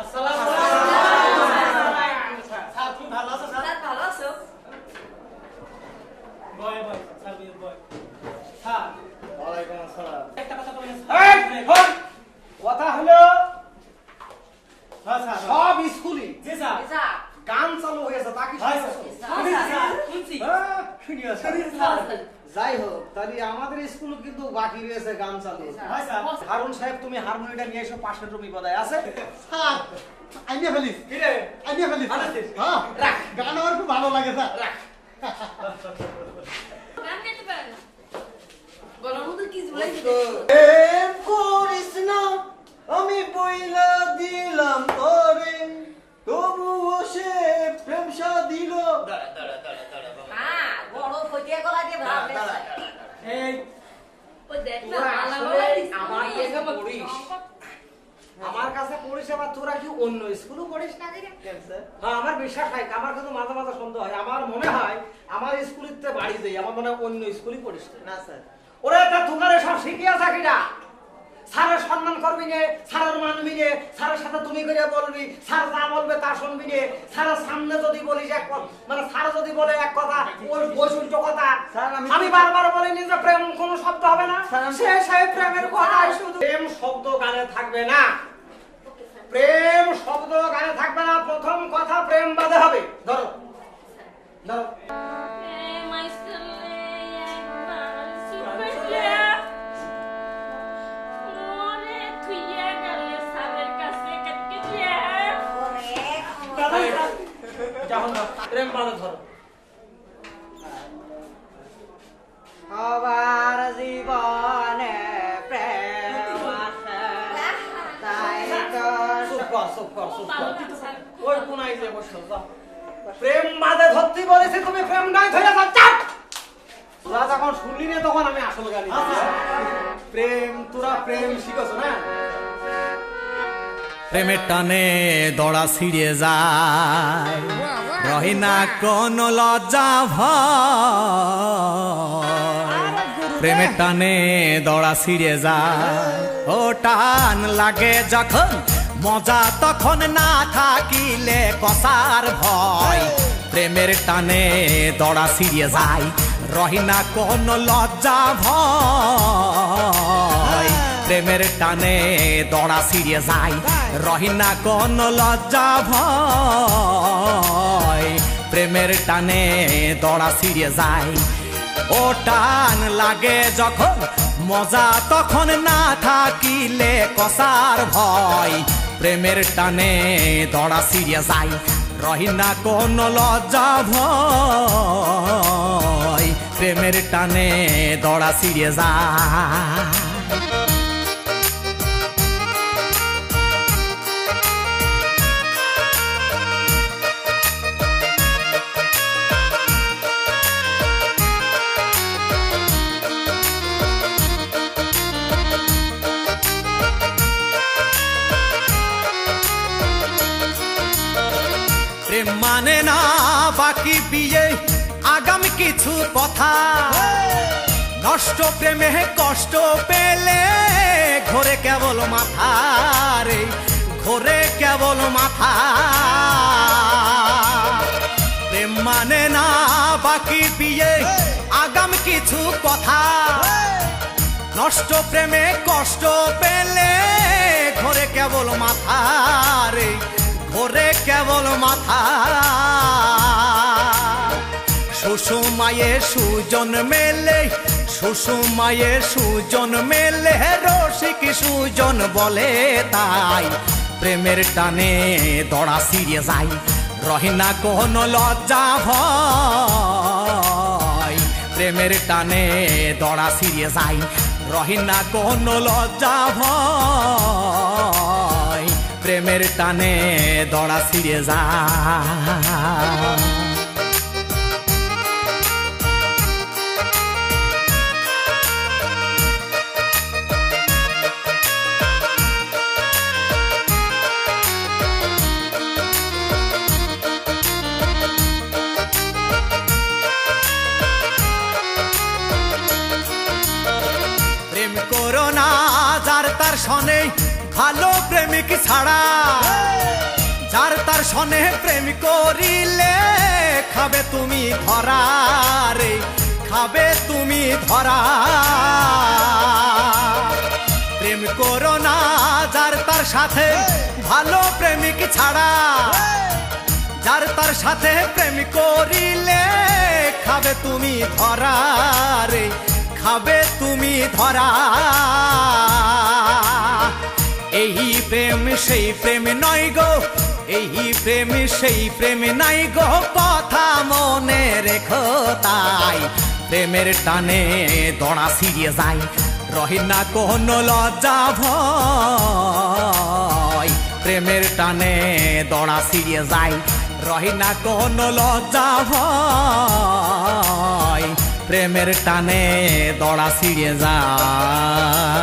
আসসালামু আলাইকুম। স্যার তুমি ভালো আছো স্যার? স্যার ভালো আছো? বয় স্যার বয়। স্যার ওয়ালাইকুম আসসালাম। একটা কথা বলেন এই হন কথা হলো হ্যাঁ স্যার। সব স্কুলে জি স্যার। স্যার গান চালু হয়েছে তা কি হয় শুনেছো? স্যার শুনছি। শুনিয়েছো? স্যার যাই হোক তাহলে আমাদের স্কুলে কিন্তু বাকি রয়েছে গান চালু। হয় স্যার। হারুন সাহেব তুমি হারমোনিয়ামটা নিয়ে এসো, পাশের রুমি বদায় আছে। স্যার আইনে ফেলিস কি রে আইনে ফেলিস আনাতিস? হ্যাঁ রাখ। গান আমার খুব ভালো লাগে স্যার। রাখ। গান গাইতে পারে না গলার মধ্যে কি ঝুলাই প্রেম করিস না আমি বইলা দিলাম তোরে, তবুও সে প্রেম দিল। হ্যাঁ বড় ফটিয়া গলা দিয়ে ভাব এই ওই দেখ না তোরা আলা আসলে গলা আমার কাছে পড়িস। আমার কাছে পড়িস আবার তোরা কি অন্য স্কুলও পড়িস না রে? হ্যাঁ আমার বিশ্বাস হয়, আমার কিন্তু মাঝে মাঝে সন্দেহ হয়, আমার মনে হয় আমার স্কুলিতে বাড়ি যাই, আমার মনে হয় অন্য স্কুলই পড়িস না স্যার। ওরে তা তোমারে সব শিখিয়া থাকি না, স্যারের সম্মান করবি নে, স্যারের মানবি নে, স্যারের সাথে তুমি করে বলবি, স্যার যা বলবে তা শুনবি নে, স্যারের সামনে যদি বলিস এক মানে স্যার যদি বলে এক কথা ওই বৈশুল্য কথা। আমি বারবার বলিনি যে প্রেম কোনো শব্দ হবে না, সে প্রেমের কথাই শুধু। প্রেম শব্দ গানে থাকবে না, প্রেম শব্দ গানে থাকবে না, প্রথম কথা প্রেম বাদে হবে। ধরো ধরো যখন প্রেম বাদে ধরো। সবার জীবনে প্রেম আছে, তাই তো চুপ কর, চুপ কর, চুপ কর। ওই কোনায় যে বসো, যাও। প্রেম বাদে ধরতে বলেছে, তুমি প্রেম নাই ধরে যাও, চাপ। তোরা যখন শুনলি না তখন আমি আসল গালি প্রেম, তোরা প্রেম শিখছ না? প্রেমের টানে দড়া ছিঁড়ে যায়, রহি না কোন লজ্জা ভয়। প্রেমের টানে দড়া ছিঁড়ে যায়, ও টান লাগে যখন মজা তখন না থাকিলে কসার ভয়। প্রেমের টানে দড়া ছিঁড়ে যায়, রহি না কোন লজ্জা ভয়। প্রেমের টানে দড়া ছিঁড়ে যায়, রহি না কোন লজ্জা ভয়। প্রেমের টানে দড়া ছিঁড়ে যায়, ও টান লাগে যখন মজা তখন না থাকিলে কসার ভয়। প্রেমের টানে দড়া ছিঁড়ে যায়, রহি না কোন লজ্জা ভয়। প্রেমের টানে দড়া ছিঁড়ে যায়। প্রেম মানে না বাকি বিয়ে আগাম কিছু কথা, নষ্ট প্রেমে কষ্ট পেলে ঘোরে কেবল মাথা রে, ঘোরে কেবল মাথা। প্রেম মানে না বাকি বিয়ে আগাম কিছু কথা, নষ্ট প্রেমে কষ্ট পেলে ঘোরে কেবল মাথা রে, ঘোরে কেবল মাথা। সুষুমায়ে সুজন মেলে, সুষুমায়ে সুজন মেলে, রসিক সুজন বলে তাই। প্রেমের টানে দড়া ছিঁড়ে যায়, রহি না কোন লজ্জা ভয়। প্রেমের টানে দড়া ছিঁড়ে যায়, রহি না কোন লজ্জা ভয়। প্রেমের টানে দড়া ছিঁড়ে যায়। প্রেম করো না যার তার সনে ভালো প্রেমিক ছাড়া যার তার সনে প্রেম করিলে খাবে তুমি ধরা রে, খাবে তুমি ধরা। প্রেম করো না যার তার সাথে, ভালো প্রেমিক ছাড়া যার তার সাথে প্রেম করিলে খাবে তুমি ধরা রে, খাবে তুমি ধরা। এই প্রেম সেই প্রেম নয় গো, এই প্রেম সেই প্রেম নাই গো, কথা মনে রেখো তাই। প্রেমের টানে দড়া ছিঁড়ে যায়, রহে না কোনো লজ্জা ভয়। প্রেমের টানে দড়া ছিঁড়ে যায়, রহে না কোনো লজ্জা ভয়। প্রেমের টানে দড়া ছিঁড়ে যায়।